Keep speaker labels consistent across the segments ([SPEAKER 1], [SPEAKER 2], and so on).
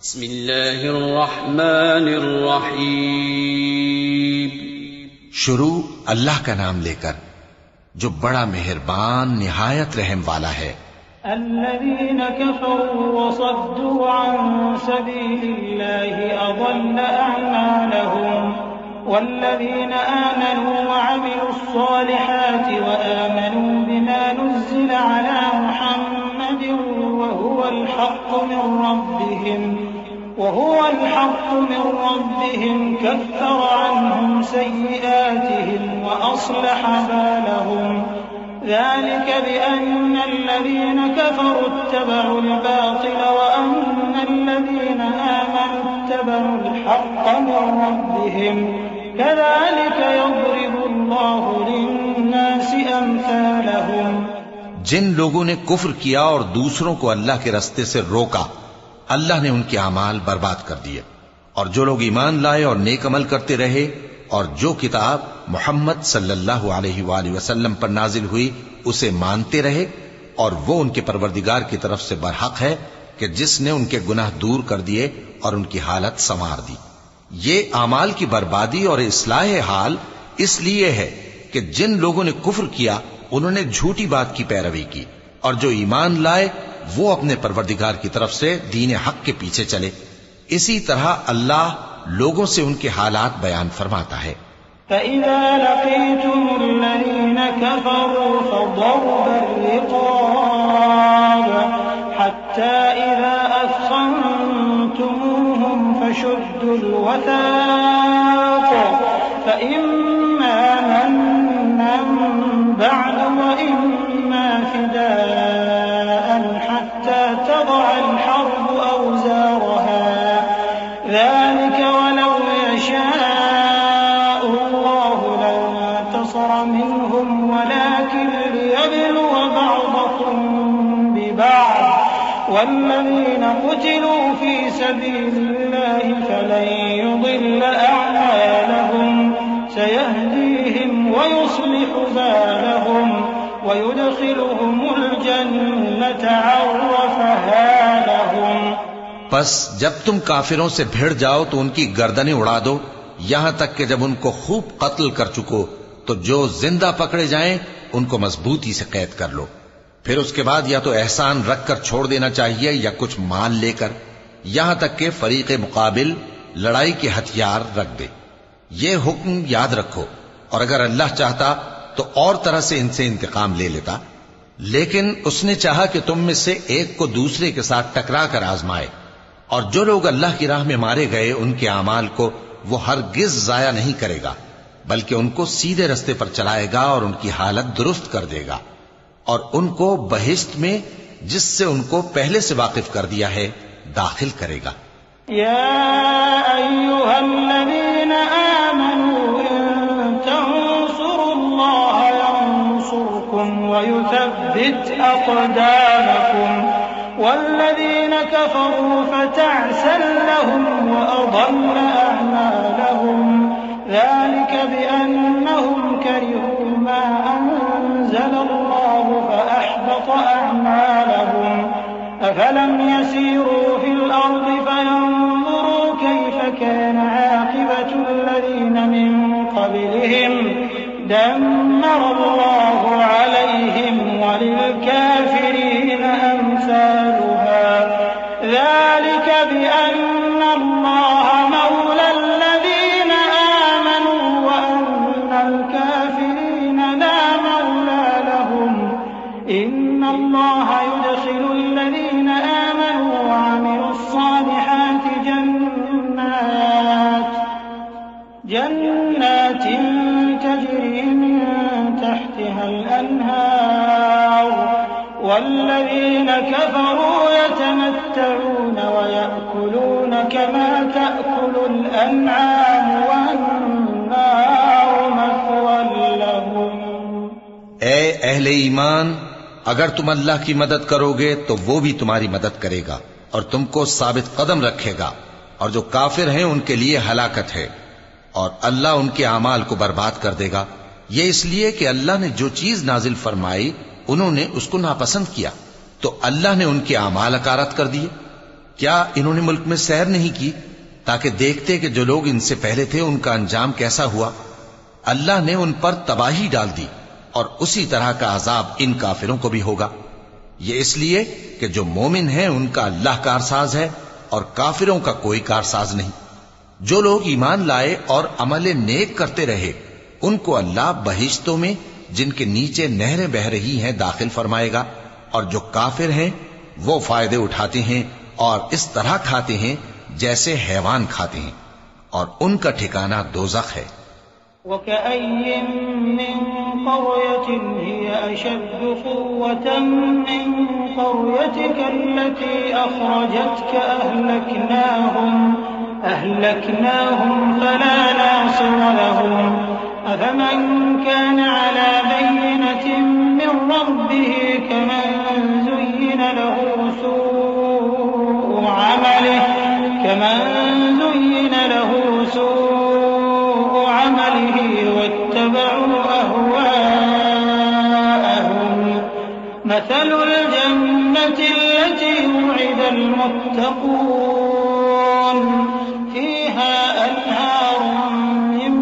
[SPEAKER 1] बिस्मिल्लाहिर्रहमानिर्रहीम।
[SPEAKER 2] शुरू अल्लाह का नाम लेकर जो बड़ा मेहरबान निहायत रहम वाला है।
[SPEAKER 3] अल्लज़ीन कफ़रू वसद्दू अन सबीलिल्लाहि अज़ल्ल अअमालहुम वल्लज़ीन आमनू वअमिलुस्सालिहाति वआमनू बिमा नुज़्ज़िला अला मुहम्मदिन वहुवल हक़्क़ु मिन रब्बिहिम कफ़्फ़र अन्हुम सय्यिआतिहिम वअस्लह बालहुम ذلك بأن الذين كفروا اتبعوا الباطل وأن الذين آمنوا اتبعوا الحق من ربهم كذلك يضرب الله للناس أمثالهم।
[SPEAKER 2] जिन लोगों ने कुफ्र किया और दूसरों को अल्लाह के रास्ते से रोका, अल्लाह ने उनके अमाल बर्बाद कर दिए। और जो लोग ईमान लाए और नेक अमल करते रहे और जो किताब मोहम्मद सल्लल्लाहु अलैहि वसल्लम पर नाजिल हुई उसे मानते रहे, और वो उनके परवरदिगार की तरफ से बरहक है कि जिसने उनके गुनाह दूर कर दिए और उनकी हालत संवार दी। ये आमाल की बर्बादी और इस्लाह हाल इसलिए है कि जिन लोगों ने कुफ्र किया उन्होंने झूठी बात की पैरवी की, और जो ईमान लाए वो अपने परवरदिगार की तरफ से दीन हक के पीछे चले। इसी तरह अल्लाह लोगों से उनके हालात बयान फरमाता है।
[SPEAKER 3] فإذا لقيتم الذين كفروا فضرب الرقاب حتى إذا أثخنتموهم فشدوا الوثاق فإما منا بعد وإما فداء حتى تضع الحرب أوزارها ذلك ولو يشاء الله لانتصر منهم ولكن ليبلو بعضكم ببعض والذين قتلوا في سبيل الله فلن يضل أعمالهم سيهديهم ويصلح بالهم ويدخلهم الجنة عرفها لهم।
[SPEAKER 2] बस जब तुम काफिरों से भिड़ जाओ तो उनकी गर्दनें उड़ा दो, यहां तक कि जब उनको खूब कत्ल कर चुको तो जो जिंदा पकड़े जाएं उनको मजबूती से कैद कर लो। फिर उसके बाद या तो एहसान रखकर छोड़ देना चाहिए या कुछ माल लेकर, यहां तक कि फरीक़े मुकाबिल लड़ाई के हथियार रख दे। ये हुक्म याद रखो, और अगर अल्लाह चाहता तो और तरह से इनसे इंतकाम ले लेता, लेकिन उसने चाहा कि तुम में से एक को दूसरे के साथ टकरा कर आजमाए। और जो लोग अल्लाह की राह में मारे गए उनके अमाल को वो हरगिज जाया नहीं करेगा, बल्कि उनको सीधे रास्ते पर चलाएगा और उनकी हालत दुरुस्त कर देगा, और उनको बहिश्त में जिससे उनको पहले से वाकिफ कर दिया है दाखिल करेगा।
[SPEAKER 3] या अय्युहल्लज़ीना आमनू इन तंसुरुल्लाह यंसुरकुम व युथब्बित अक़दामकुम वल्लज़ीना कफ़रू फ़तअसन लहुम व अضل अअमालहुम ज़ालिक बिअन्नहुम करिहू मा अंज़लल्लाहु फ़अहबत अअमालहुम अफ़लम यसीरू फ़िल अर्ज़ि फ़यंज़ुरू कैफ़ कान आक़िबतु الذين من قبلهم دمر الله عليهم وللكافرين أمثالها ذلك بأن الله مولى الذين آمنوا وأن الكافرين لا مولى لهم إن الله يدخل الذين آمنوا وعملوا الصالحات جنات تجري من تحتها الأنهار والذين كفروا يتمتعون ويأكلون كما تأكل الأنعام والنار مثوى لهم।
[SPEAKER 2] ए अहले ईमान, अगर तुम अल्लाह की मदद करोगे तो वो भी तुम्हारी मदद करेगा और तुमको साबित कदम रखेगा, और जो काफिर हैं उनके लिए हलाकत है, और अल्लाह उनके अमाल को बर्बाद कर देगा। ये इसलिए कि अल्लाह ने जो चीज नाजिल फरमाई उन्होंने उसको नापसंद किया, तो अल्लाह ने उनके अमाल अकारत कर दिए। क्या इन्होंने मुल्क में सैर नहीं की ताकि देखते कि जो लोग इनसे पहले थे उनका अंजाम कैसा हुआ? अल्लाह ने उन पर तबाही डाल दी और उसी तरह का अजाब इन काफिरों को भी होगा। ये इसलिए कि जो मोमिन है उनका अल्लाह कारसाज है और काफिरों का कोई कारसाज नहीं। जो लोग ईमान लाए और अमल नेक करते रहे उनको अल्लाह बहिश्तों में जिनके नीचे नहरें बह रही हैं दाखिल फरमाएगा, और जो काफिर हैं वो फायदे उठाते हैं और इस तरह खाते हैं जैसे हैवान खाते हैं, और उनका ठिकाना दोज़ख है।
[SPEAKER 3] वकअय्यिन मिन क़र्यतिन हिय अशद्दु क़ुव्वतन मिन क़र्यतिका अल्लती अख़रजतका अहलकनाहुम फला नासिर लहुम अफ़मन कान अला बय्यिनतिन मिन रब्बिही कमन ज़ुय्यिन लहू सूअ अमलिही वत्तबअू अहवाअहुम मसलुल जन्नति अल्लती वु'िदल मुत्तक़ून फ़ीहा अन्हारुम मिन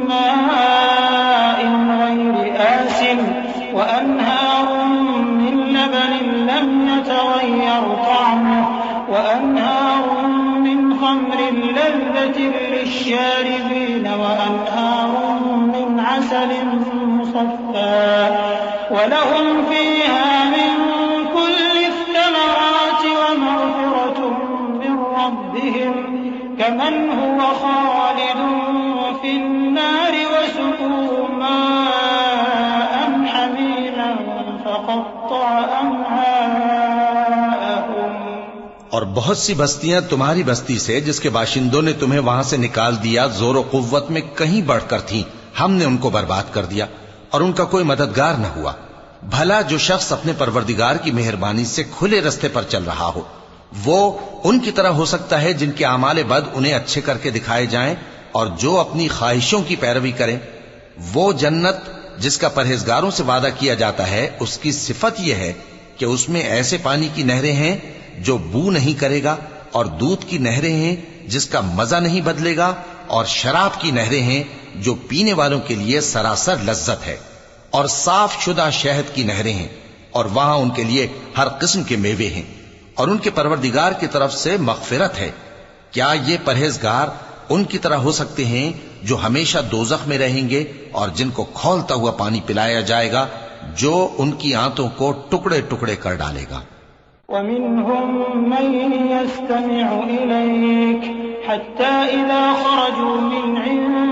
[SPEAKER 3] माइन ग़ैरि आसिन व अन्हारुम मिन लबनिन लम यतग़य्यर तअमुहु व अन्हारुम मिन ख़म्रिन लज़्ज़तिन लिश्शारिबीन व अन्हारुम मिन असलिन मुसफ़्फ़ा व लहुम फ़ीहा मिन कुल्लि थमराति व मग़फ़िरतुम मिन रब्बिहिम कमन हुव ख़ालिदुन फ़िन्नारि व सुक़ू माअन हमीमन फ़क़त्तअ अमआअहुम।
[SPEAKER 2] और बहुत सी बस्तियां तुम्हारी बस्ती से जिसके बाशिंदों ने तुम्हें वहां से निकाल दिया जोर कुव्वत में कहीं बढ़कर थीं, हमने उनको बर्बाद कर दिया और उनका कोई मददगार न हुआ। भला जो शख्स अपने परवरदिगार की मेहरबानी से खुले रास्ते पर चल रहा हो वो उनकी तरह हो सकता है जिनके आमाले बद उन्हें अच्छे करके दिखाए जाएं, और जो अपनी ख्वाहिशों की पैरवी करें। वो जन्नत जिसका परहेजगारों से वादा किया जाता है उसकी सिफत यह है कि उसमें ऐसे पानी की नहरें हैं जो बू नहीं करेगा, और दूध की नहरें हैं जिसका मजा नहीं बदलेगा, और शराब की नहरें हैं जो पीने वालों के लिए सरासर लज्जत है, और साफ शुदा शहद की नहरें हैं, और वहां उनके लिए हर किस्म के मेवे हैं, और उनके परवरदिगार की तरफ से मग़फ़िरत है। क्या ये परहेजगार उनकी तरह हो सकते हैं जो हमेशा दोज़ख में रहेंगे और जिनको खौलता हुआ पानी पिलाया जाएगा जो उनकी आंतों को टुकड़े टुकड़े कर डालेगा।
[SPEAKER 3] वमिनहुम मन यस्तमिउ इलैक हत्ता इज़ा खरजू मिन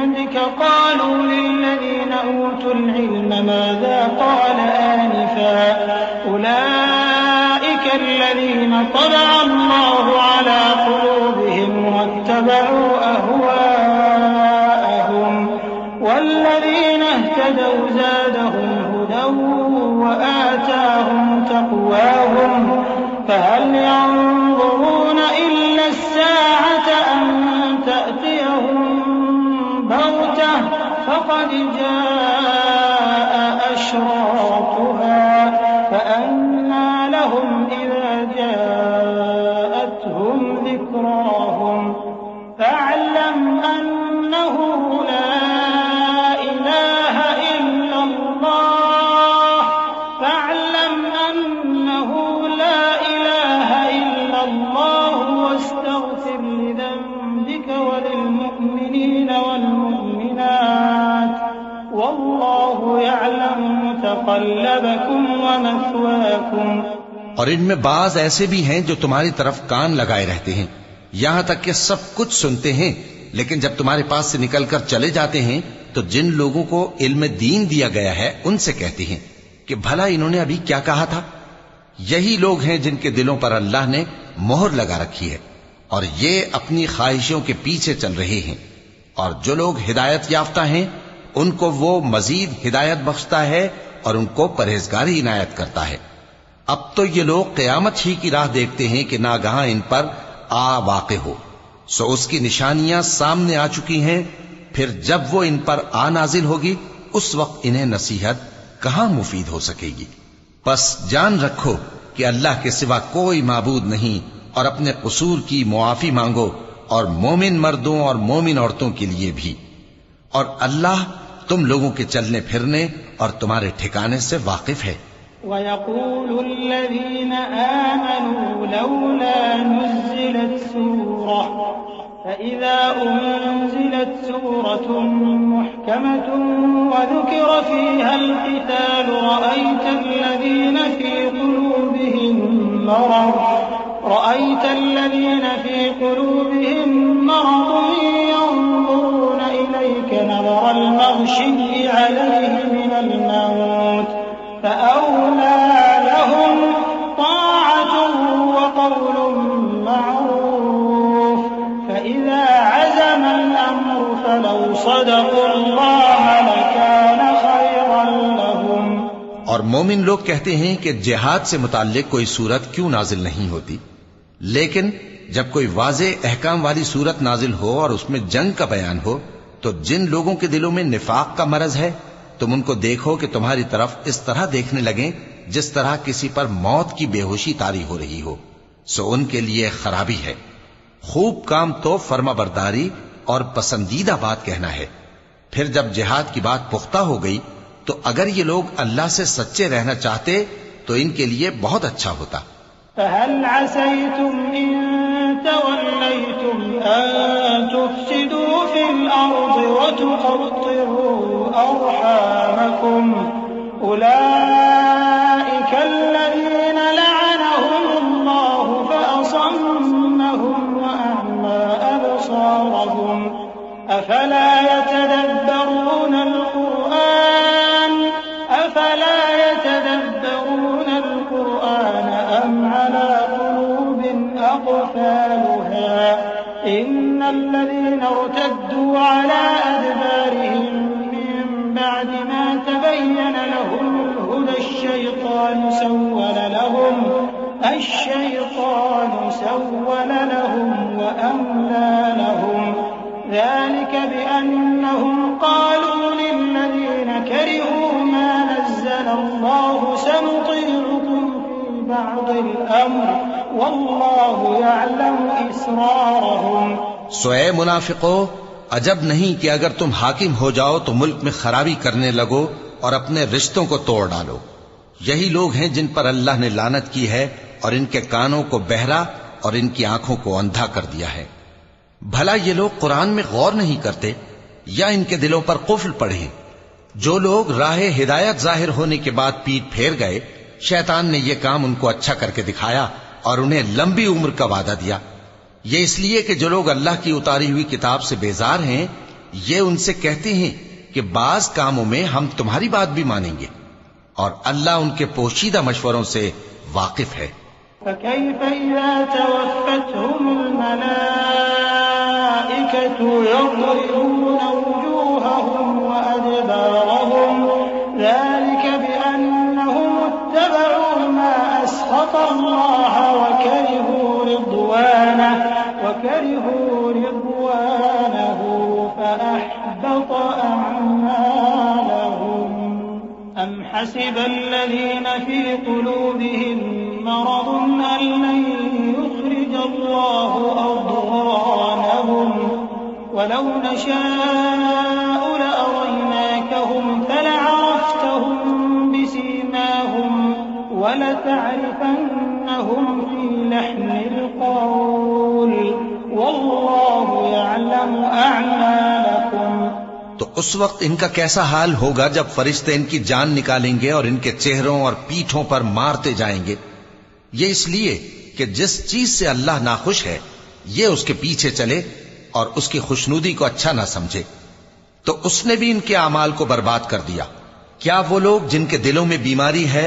[SPEAKER 3] इंदिका क़ालू लिल्लज़ीना ऊतुल इल्म माज़ा क़ाल आनिफ़ा उलाइका अल्लज़ीना तबअ अल्लाहु अला क़ुलूबिहिम वत्तबअू अहवाअहुम वल्लज़ीना इह्तदौ ज़ादहुम हुदन वआताहुम तक़वाहुम فهل ينظرون إلا الساعة أن تأتيهم بغتة فقد جاء أشراطها فأنى لهم إذا جاءتهم ذكراهم فاعلم أنه لا إله إلا الله فاعلم أنه لا إله إلا الله واستغفر لذنبك وللمؤمنين والمؤمنات والله يعلم متقلبكم ومثواكم।
[SPEAKER 2] और इनमें बाज ऐसे भी हैं जो तुम्हारी तरफ कान लगाए रहते हैं, यहां तक कि सब कुछ सुनते हैं, लेकिन जब तुम्हारे पास से निकलकर चले जाते हैं तो जिन लोगों को इल्म दीन दिया गया है उनसे कहते हैं कि भला इन्होंने अभी क्या कहा था। यही लोग हैं जिनके दिलों पर अल्लाह ने मोहर लगा रखी है और ये अपनी ख्वाहिशों के पीछे चल रहे हैं। और जो लोग हिदायत याफ्ता हैं उनको वो मजीद हिदायत बख्शता है और उनको परहेजगारी इनायत करता है। अब तो ये लोग क़यामत ही की राह देखते हैं कि नागहां इन पर आ वाक़े हो, सो उसकी निशानियां सामने आ चुकी हैं। फिर जब वो इन पर आ नाजिल होगी उस वक्त इन्हें नसीहत कहां मुफीद हो सकेगी। बस जान रखो कि अल्लाह के सिवा कोई माबूद नहीं और अपने कसूर की मुआफी मांगो, और मोमिन मर्दों और मोमिन औरतों के लिए भी। और अल्लाह तुम लोगों के चलने फिरने और तुम्हारे ठिकाने से वाकिफ है।
[SPEAKER 3] वयक़ूलुल्लज़ीन आमनू लौला नुज़्ज़िलत सूरह फ़इज़ा उन्ज़िलत सूरतुन मुहकमतुन वज़ुकिर फ़ीहल क़िताल رأيت الذين في قلوبهم مرض ينظرون إليك نظر المغشي عليه من الموت فأولى لهم طاعة وقول معروف فإذا عزم الأمر فلو صدقوا الله لكان خيرا لهم।
[SPEAKER 2] और मोमिन लोग कहते हैं कि जिहाद से मुताल्लिक कोई सूरत क्यों नाजिल नहीं होती, लेकिन जब कोई वाज़े अहकाम वाली सूरत नाजिल हो और उसमें जंग का बयान हो, तो जिन लोगों के दिलों में निफाक का मरज है, तुम उनको देखो कि तुम्हारी तरफ इस तरह देखने लगें जिस तरह किसी पर मौत की बेहोशी तारी हो रही हो, सो उनके लिए खराबी है। खूब काम तो फर्माबरदारी और पसंदीदा बात कहना है। फिर जब जिहाद की बात पुख्ता हो गई, तो अगर ये लोग अल्लाह से सच्चे रहना चाहते तो इनके लिए बहुत अच्छा होता।
[SPEAKER 3] فهل عسيتم إن توليتم أن تفسدوا في الأرض وتقطعوا أرحامكم أولئك الذين لعنهم الله فأصمهم وأعمى أبصارهم أفلا يتدبرون القرآن أم على قلوب أقفالها إن الذين ارتدوا على أدبارهم من بعد ما تبين لهم الهدى الشيطان سول لهم وأملى لهم ذلك بأنهم قالوا للذين كرهوا ما نزل الله سنطيعكم في بعض الأمر والله يعلم إسرارهم।
[SPEAKER 2] सोए मुनाफिको, अजब नहीं कि अगर तुम हाकिम हो जाओ तो मुल्क में खराबी करने लगो और अपने रिश्तों को तोड़ डालो। यही लोग हैं जिन पर अल्लाह ने लानत की है और इनके कानों को बहरा और इनकी आंखों को अंधा कर दिया है। भला ये लोग कुरान में गौर नहीं करते या इनके दिलों पर कुफ्र पड़े? जो लोग राह हिदायत जाहिर होने के बाद पीठ फेर गए, शैतान ने यह काम उनको अच्छा करके दिखाया और उन्हें लंबी उम्र का वादा दिया। ये इसलिए कि जो लोग अल्लाह की उतारी हुई किताब से बेजार हैं, ये उनसे कहते हैं कि बाज कामों में हम तुम्हारी बात भी मानेंगे, और अल्लाह उनके पोशीदा मशवरों से वाकिफ है।
[SPEAKER 3] فكيف إذا توفتهم الملائكة يضربون وجوههم وأدبارهم ذلك بأنهم اتبعوا ما أسخط الله وكرهوا رضوانه فأحبط أعمالهم أم حسب الذين في قلوبهم مرض أن لن يخرج الله أضغانهم ولو نشاء لأريناكهم فلعرفتهم بسيماهم ولتعرفنهم في لحن القول والله يعلم أعمالكم।
[SPEAKER 2] तो उस वक्त इनका कैसा हाल होगा जब फरिश्ते इनकी जान निकालेंगे और इनके चेहरों और पीठों पर मारते जाएंगे। ये इसलिए कि जिस चीज से अल्लाह नाखुश है, ये उसके पीछे चले और उसकी खुशनुदी को अच्छा ना समझे, तो उसने भी इनके अमाल को बर्बाद कर दिया। क्या वो लोग जिनके दिलों में बीमारी है,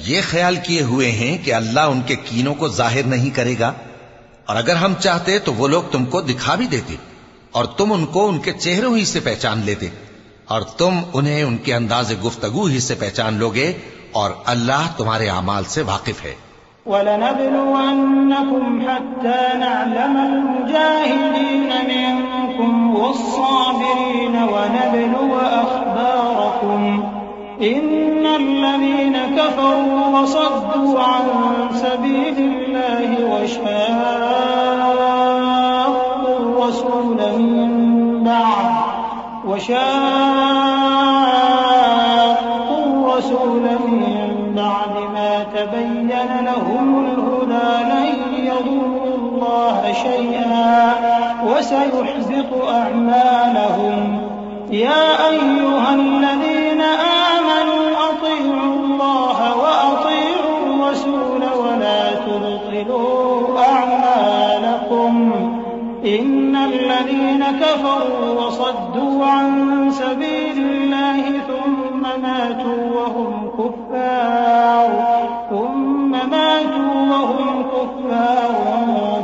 [SPEAKER 2] ये ख्याल किए हुए हैं कि अल्लाह उनके कीनों को जाहिर नहीं करेगा? और अगर हम चाहते तो वो लोग तुमको दिखा भी देते और तुम उनको उनके चेहरों ही से पहचान लेते, और तुम उन्हें उनके अंदाज़े गुफ्तगू ही से पहचान लोगे, और अल्लाह तुम्हारे अमाल से वाकिफ है।
[SPEAKER 3] वलनब्लुवन्नकुम हत्ता नअलम अलमुजाहिदीन मिनकुम वस्साबिरीन वनब्लुव अखबारकुम इन्नल्लज़ीन कफरू वसद्दू अन सबीलिल्लाहि وشاقوا الرسول من بعد ما تبين لهم الهدى لن يضروا الله شيئا وسيحبط أعمالهم. يا أيها الذين آمنوا أطيعوا الله وأطيعوا الرسول ولا تبطلوا أعمالكم. إن الذين كفروا وصدوا عن سبيل الله ثم ماتوا وهم كفار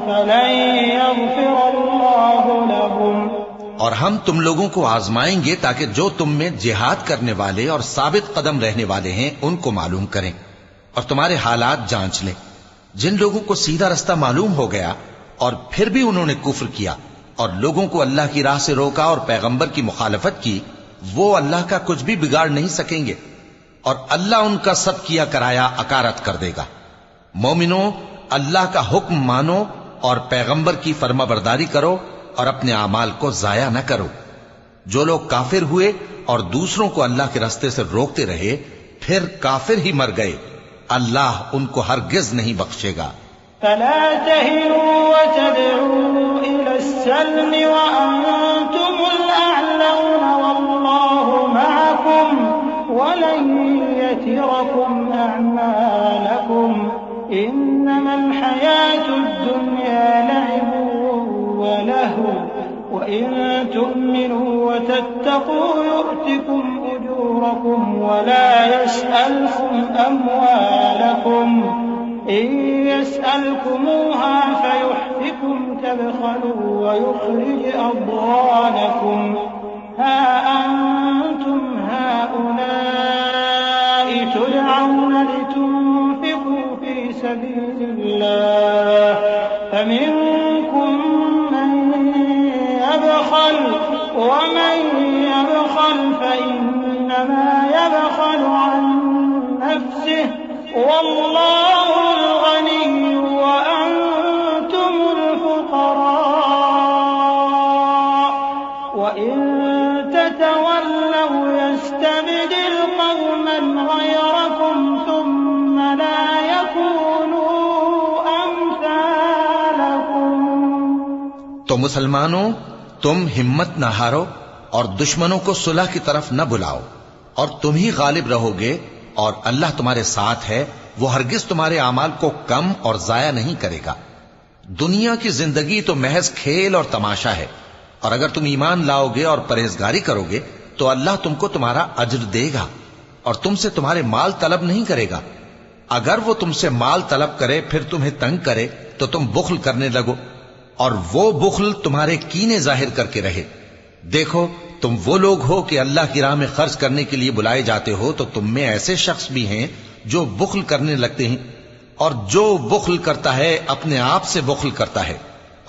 [SPEAKER 3] فلن يغفر الله لهم.
[SPEAKER 2] और हम तुम लोगों को आजमाएंगे ताकि जो तुम में जिहाद करने वाले और साबित कदम रहने वाले हैं उनको मालूम करें और तुम्हारे हालात जांच लें। जिन लोगों को सीधा रास्ता मालूम हो गया और फिर भी उन्होंने कुफ्र किया और लोगों को अल्लाह की राह से रोका और पैगंबर की मुखालफत की, वो अल्लाह का कुछ भी बिगाड़ नहीं सकेंगे और अल्लाह उनका सब किया कराया अकारत कर देगा। मोमिनो, अल्लाह का हुक्म मानो और पैगंबर की फर्माबरदारी करो और अपने आमाल को जाया न करो। जो लोग काफिर हुए और दूसरों को अल्लाह के रास्ते से रोकते रहे फिर काफिर ही मर गए, अल्लाह उनको हरगिज नहीं बख्शेगा।
[SPEAKER 3] फला तहिनु वतदउ इलस्सल्म वअंतुमुल अअलौन वल्लाहु मअकुम वलन यतिरकुम अअमालकुम इन्नमल हयातुद दुन्या लअबुन वलहु वइन तु'मिनु वतत्तक़ू यु'तिकुम उजूरकुम वला यस्अलकुम अमवालकुम إن يسألكموها فيحفكم تبخلوا ويخرج أضغانكم ها أنتم هؤلاء تدعون لتنفقوا في سبيل الله فمنكم من يبخل ومن يبخل فإنما يبخل عن نفسه والله الغني وأنتم الفقراء وإن تتولوا يستبدل قوما غيركم ثم لا يكونوا أمثالكم.
[SPEAKER 2] तो मुसलमानों, तुम हिम्मत न हारो और दुश्मनों को सुलह की तरफ न बुलाओ और तुम ही गालिब रहोगे और अल्लाह तुम्हारे साथ है, वो हरगिज तुम्हारे अमाल को कम और जाया नहीं करेगा। दुनिया की जिंदगी तो महज खेल और तमाशा है और अगर तुम ईमान लाओगे और परहेजगारी करोगे तो अल्लाह तुमको तुम्हारा अज्र देगा और तुमसे तुम्हारे माल तलब नहीं करेगा। अगर वो तुमसे माल तलब करे फिर तुम्हें तंग करे तो तुम बुख्ल करने लगो और वो बुख्ल तुम्हारे कीने जाहिर करके रहे। देखो, तुम वो लोग हो कि अल्लाह की राह में खर्च करने के लिए बुलाए जाते हो, तो तुम में ऐसे शख्स भी हैं जो बुख्ल करने लगते हैं और जो बुख्ल करता है अपने आप से बुख्ल करता है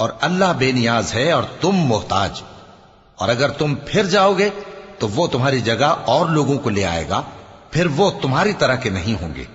[SPEAKER 2] और अल्लाह बेनियाज है और तुम मोहताज। और अगर तुम फिर जाओगे तो वो तुम्हारी जगह और लोगों को ले आएगा, फिर वो तुम्हारी तरह के नहीं होंगे।